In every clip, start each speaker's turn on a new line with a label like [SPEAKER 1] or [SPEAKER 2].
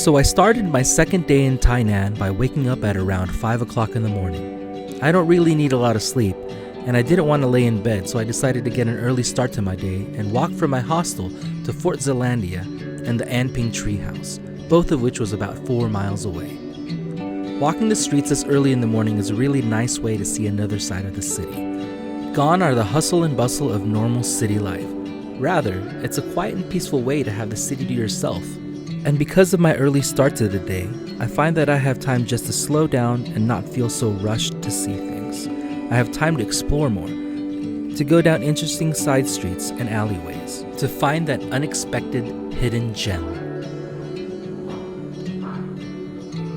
[SPEAKER 1] So I started my second day in Tainan by waking up at around 5 o'clock in the morning. I don't really need a lot of sleep, and I didn't want to lay in bed, so I decided to get an early start to my day and walk from my hostel to Fort Zeelandia and the Anping treehouse, both of which was about 4 miles away. Walking the streets this early in the morning is a really nice way to see another side of the city. Gone are the hustle and bustle of normal city life. Rather, it's a quiet and peaceful way to have the city to yourself. And because of my early start to the day, I find that I have time just to slow down and not feel so rushed to see things. I have time to explore more, to go down interesting side streets and alleyways, to find that unexpected hidden gem.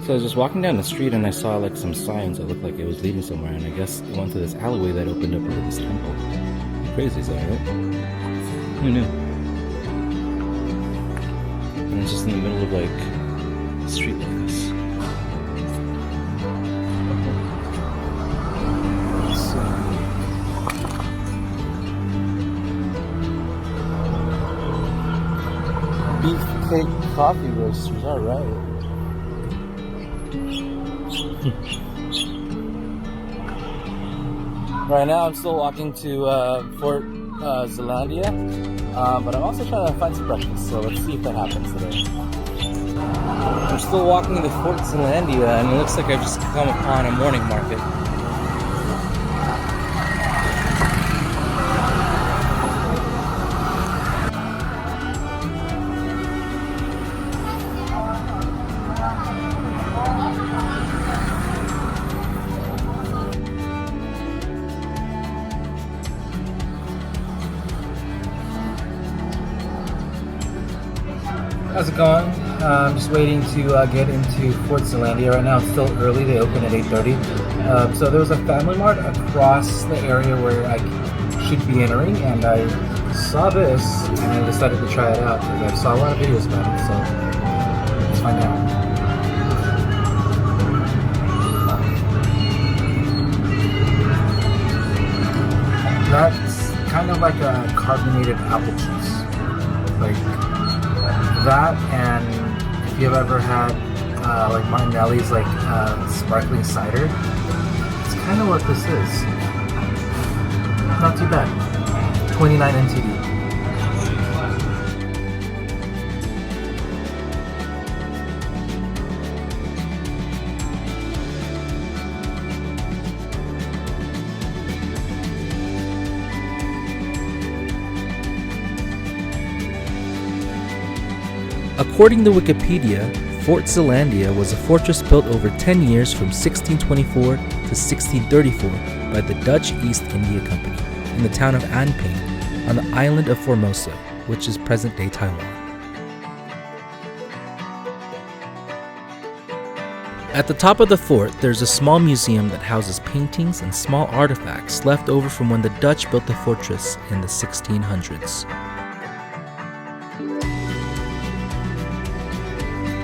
[SPEAKER 1] So I was just walking down the street and I saw like some signs that looked like it was leading somewhere, and I guess it went to this alleyway that opened up into this temple. How crazy is that, right? Who knew? And it's just in the middle of like a street like this. Beefcake coffee roasters, alright. Right now I'm still walking to Fort Zeelandia, but I'm also trying to find some breakfast, so let's see if that happens today. I'm still walking to Fort Zeelandia, and it looks like I've just come upon a morning market. How's it going? I'm just waiting to get into Fort Zeelandia. Right now it's still early, they open at 8:30. So there was a family mart across the area where I should be entering, and I saw this and I decided to try it out because I saw a lot of videos about it, so let's find out. That's kind of like a carbonated apple juice. Like that, and if you've ever had like Martinelli's like sparkling cider, it's kind of what this is. Not too bad. 29 NTD. According to Wikipedia, Fort Zeelandia was a fortress built over 10 years from 1624 to 1634 by the Dutch East India Company in the town of Anping on the island of Formosa, which is present-day Taiwan. At the top of the fort, there's a small museum that houses paintings and small artifacts left over from when the Dutch built the fortress in the 1600s.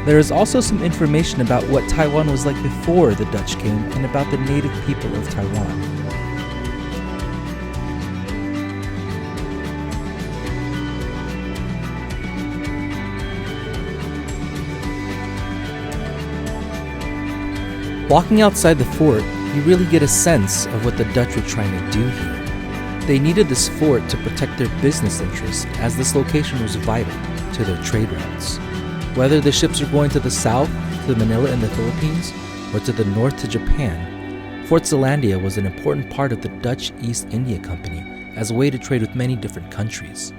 [SPEAKER 1] There is also some information about what Taiwan was like before the Dutch came and about the native people of Taiwan. Walking outside the fort, you really get a sense of what the Dutch were trying to do here. They needed this fort to protect their business interests, as this location was vital to their trade routes. Whether the ships are going to the south, to Manila in the Philippines, or to the north to Japan, Fort Zeelandia was an important part of the Dutch East India Company as a way to trade with many different countries.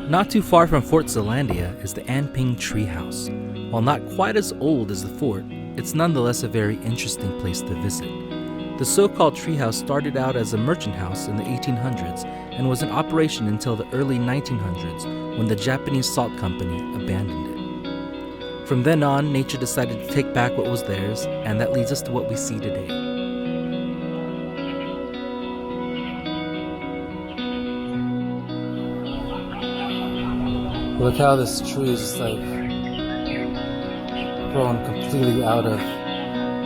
[SPEAKER 1] Not too far from Fort Zeelandia is the Anping treehouse. While not quite as old as the fort, it's nonetheless a very interesting place to visit. The so-called treehouse started out as a merchant house in the 1800s and was in operation until the early 1900s when the Japanese Salt Company abandoned it. From then on, nature decided to take back what was theirs, and that leads us to what we see today. Look how this tree is just like grown completely out of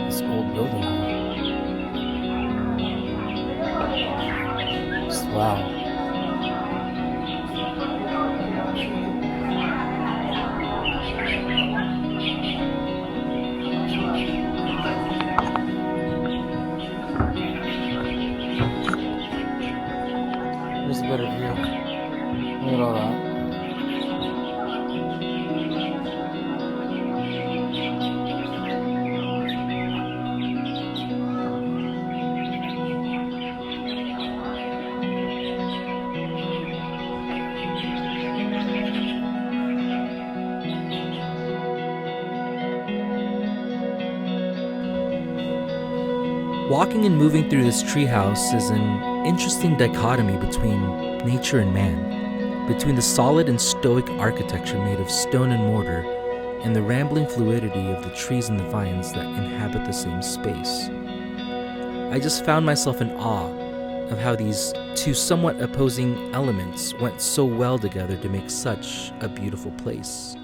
[SPEAKER 1] this old building here. Wow. Here's a better view. Look at all that. Walking and moving through this treehouse is an interesting dichotomy between nature and man, between the solid and stoic architecture made of stone and mortar, and the rambling fluidity of the trees and the vines that inhabit the same space. I just found myself in awe of how these two somewhat opposing elements went so well together to make such a beautiful place.